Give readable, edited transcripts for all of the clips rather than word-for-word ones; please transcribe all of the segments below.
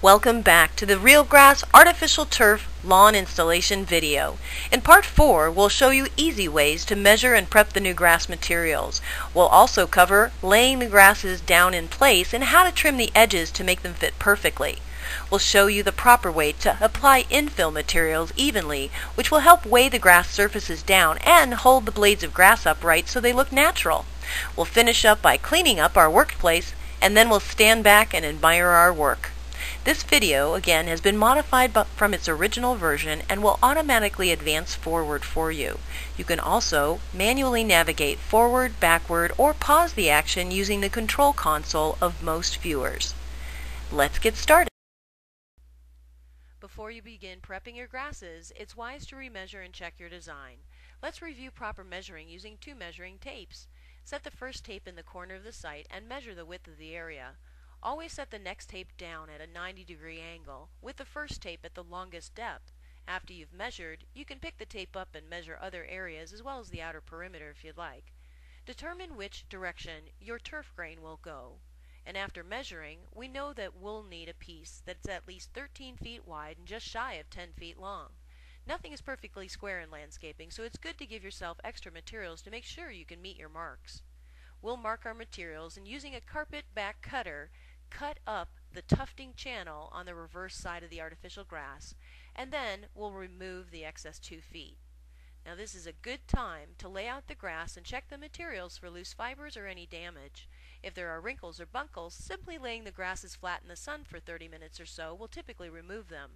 Welcome back to the RealGrass Artificial Turf Lawn Installation video. In part 4, we'll show you easy ways to measure and prep the new grass materials. We'll also cover laying the grasses down in place and how to trim the edges to make them fit perfectly. We'll show you the proper way to apply infill materials evenly, which will help weigh the grass surfaces down and hold the blades of grass upright so they look natural. We'll finish up by cleaning up our workplace, and then we'll stand back and admire our work. This video, again, has been modified from its original version and will automatically advance forward for you. You can also manually navigate forward, backward, or pause the action using the control console of most viewers. Let's get started. Before you begin prepping your grasses, it's wise to remeasure and check your design. Let's review proper measuring using two measuring tapes. Set the first tape in the corner of the site and measure the width of the area. Always set the next tape down at a 90-degree angle, with the first tape at the longest depth. After you've measured, you can pick the tape up and measure other areas as well as the outer perimeter if you'd like. Determine which direction your turf grain will go. And after measuring, we know that we'll need a piece that's at least 13 feet wide and just shy of 10 feet long. Nothing is perfectly square in landscaping, so it's good to give yourself extra materials to make sure you can meet your marks. We'll mark our materials and using a carpet back cutter, cut up the tufting channel on the reverse side of the artificial grass, and then we'll remove the excess 2 feet. Now this is a good time to lay out the grass and check the materials for loose fibers or any damage. If there are wrinkles or buckles, simply laying the grasses flat in the sun for 30 minutes or so will typically remove them.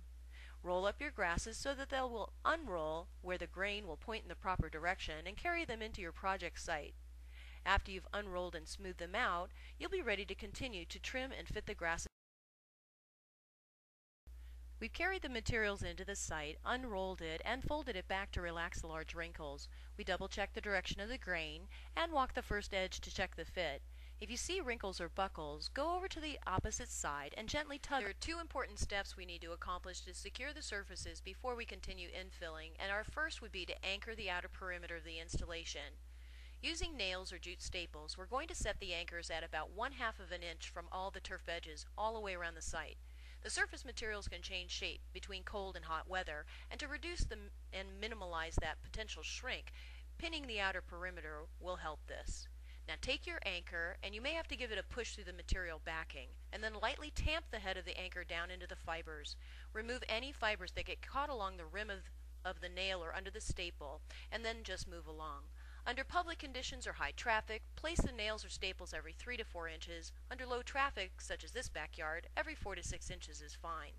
Roll up your grasses so that they will unroll where the grain will point in the proper direction and carry them into your project site. After you've unrolled and smoothed them out, you'll be ready to continue to trim and fit the grasses. We've carried the materials into the site, unrolled it, and folded it back to relax the large wrinkles. We double-check the direction of the grain and walk the first edge to check the fit. If you see wrinkles or buckles, go over to the opposite side and gently tug. There are two important steps we need to accomplish to secure the surfaces before we continue infilling, and our first would be to anchor the outer perimeter of the installation. Using nails or jute staples, we're going to set the anchors at about 1/2 of an inch from all the turf edges all the way around the site. The surface materials can change shape between cold and hot weather, and to reduce them and minimize that potential shrink, pinning the outer perimeter will help this. Now take your anchor, and you may have to give it a push through the material backing, and then lightly tamp the head of the anchor down into the fibers. Remove any fibers that get caught along the rim of the nail or under the staple, and then just move along. Under public conditions or high traffic, place the nails or staples every 3 to 4 inches. Under low traffic, such as this backyard, every 4 to 6 inches is fine.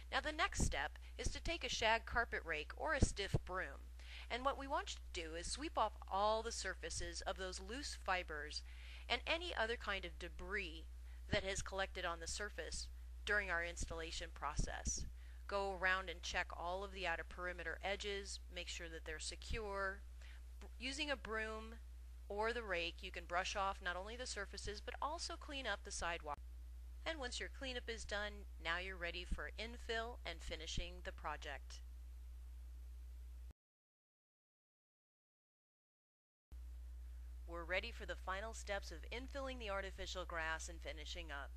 Now the next step is to take a shag carpet rake or a stiff broom. And what we want you to do is sweep off all the surfaces of those loose fibers and any other kind of debris that has collected on the surface during our installation process. Go around and check all of the outer perimeter edges, make sure that they're secure. Using a broom or the rake, you can brush off not only the surfaces but also clean up the sidewalk. And once your cleanup is done, now you're ready for infill and finishing the project. We're ready for the final steps of infilling the artificial grass and finishing up.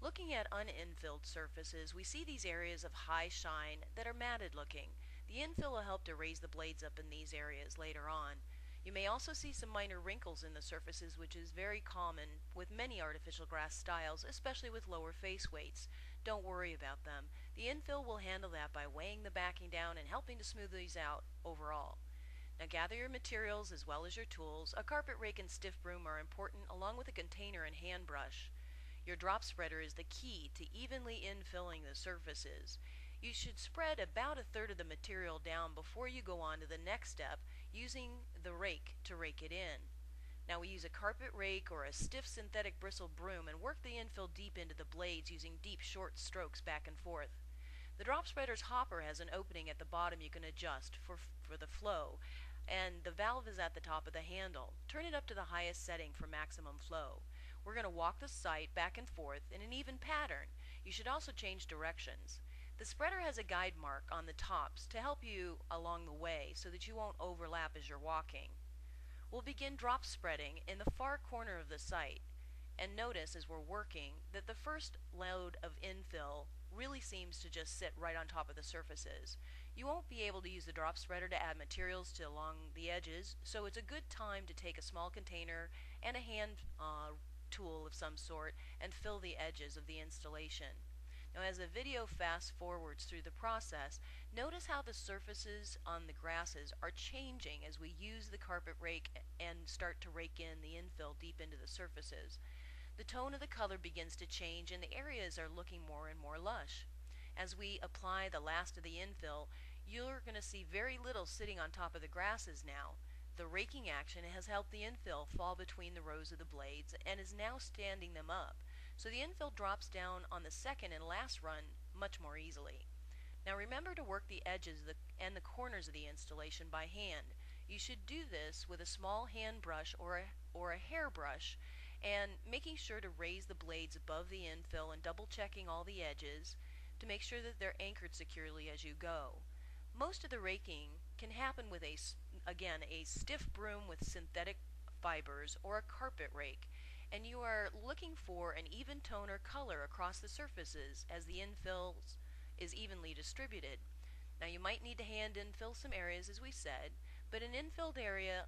Looking at uninfilled surfaces, we see these areas of high shine that are matted looking. The infill will help to raise the blades up in these areas later on. You may also see some minor wrinkles in the surfaces, which is very common with many artificial grass styles, especially with lower face weights. Don't worry about them. The infill will handle that by weighing the backing down and helping to smooth these out overall. Now gather your materials as well as your tools. A carpet rake and stiff broom are important, along with a container and hand brush. Your drop spreader is the key to evenly infilling the surfaces. You should spread about 1/3 of the material down before you go on to the next step, using the rake to rake it in. Now we use a carpet rake or a stiff synthetic bristle broom and work the infill deep into the blades using deep short strokes back and forth. The drop spreader's hopper has an opening at the bottom you can adjust for the flow, and the valve is at the top of the handle. Turn it up to the highest setting for maximum flow. We're going to walk the site back and forth in an even pattern. You should also change directions. The spreader has a guide mark on the tops to help you along the way so that you won't overlap as you're walking. We'll begin drop spreading in the far corner of the site. And notice as we're working that the first load of infill really seems to just sit right on top of the surfaces. You won't be able to use the drop spreader to add materials to along the edges, so it's a good time to take a small container and a hand tool of some sort and fill the edges of the installation. Now as the video fast forwards through the process, notice how the surfaces on the grasses are changing as we use the carpet rake and start to rake in the infill deep into the surfaces. The tone of the color begins to change and the areas are looking more and more lush. As we apply the last of the infill, you're going to see very little sitting on top of the grasses now. The raking action has helped the infill fall between the rows of the blades and is now standing them up. So the infill drops down on the second and last run much more easily. Now remember to work the edges and the corners of the installation by hand. You should do this with a small hand brush or a hairbrush, and making sure to raise the blades above the infill and double checking all the edges to make sure that they're anchored securely as you go. Most of the raking can happen with a stiff broom with synthetic fibers or a carpet rake, and you are looking for an even tone or color across the surfaces as the infill is evenly distributed. Now you might need to hand infill some areas as we said, but an infilled area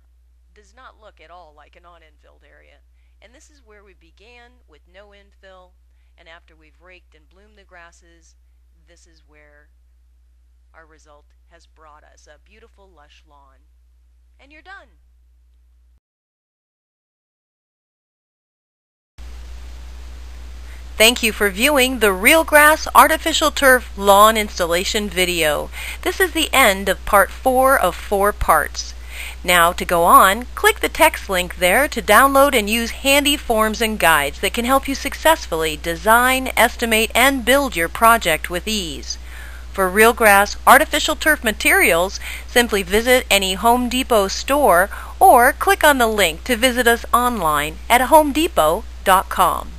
does not look at all like a non-infilled area. And this is where we began with no infill, and after we've raked and bloomed the grasses, this is where our result has brought us a beautiful lush lawn. And you're done! Thank you for viewing the RealGrass Artificial Turf Lawn Installation video. This is the end of part 4 of 4 parts. Now to go on, click the text link there to download and use handy forms and guides that can help you successfully design, estimate, and build your project with ease. For RealGrass Artificial Turf materials, simply visit any Home Depot store or click on the link to visit us online at homedepot.com.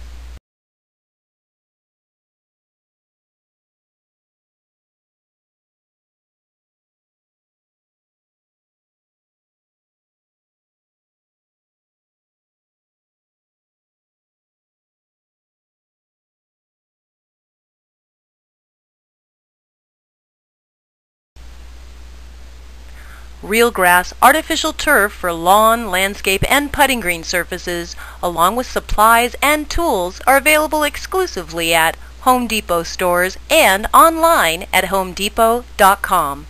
RealGrass Artificial Turf for lawn, landscape, and putting green surfaces, along with supplies and tools, are available exclusively at Home Depot stores and online at homedepot.com.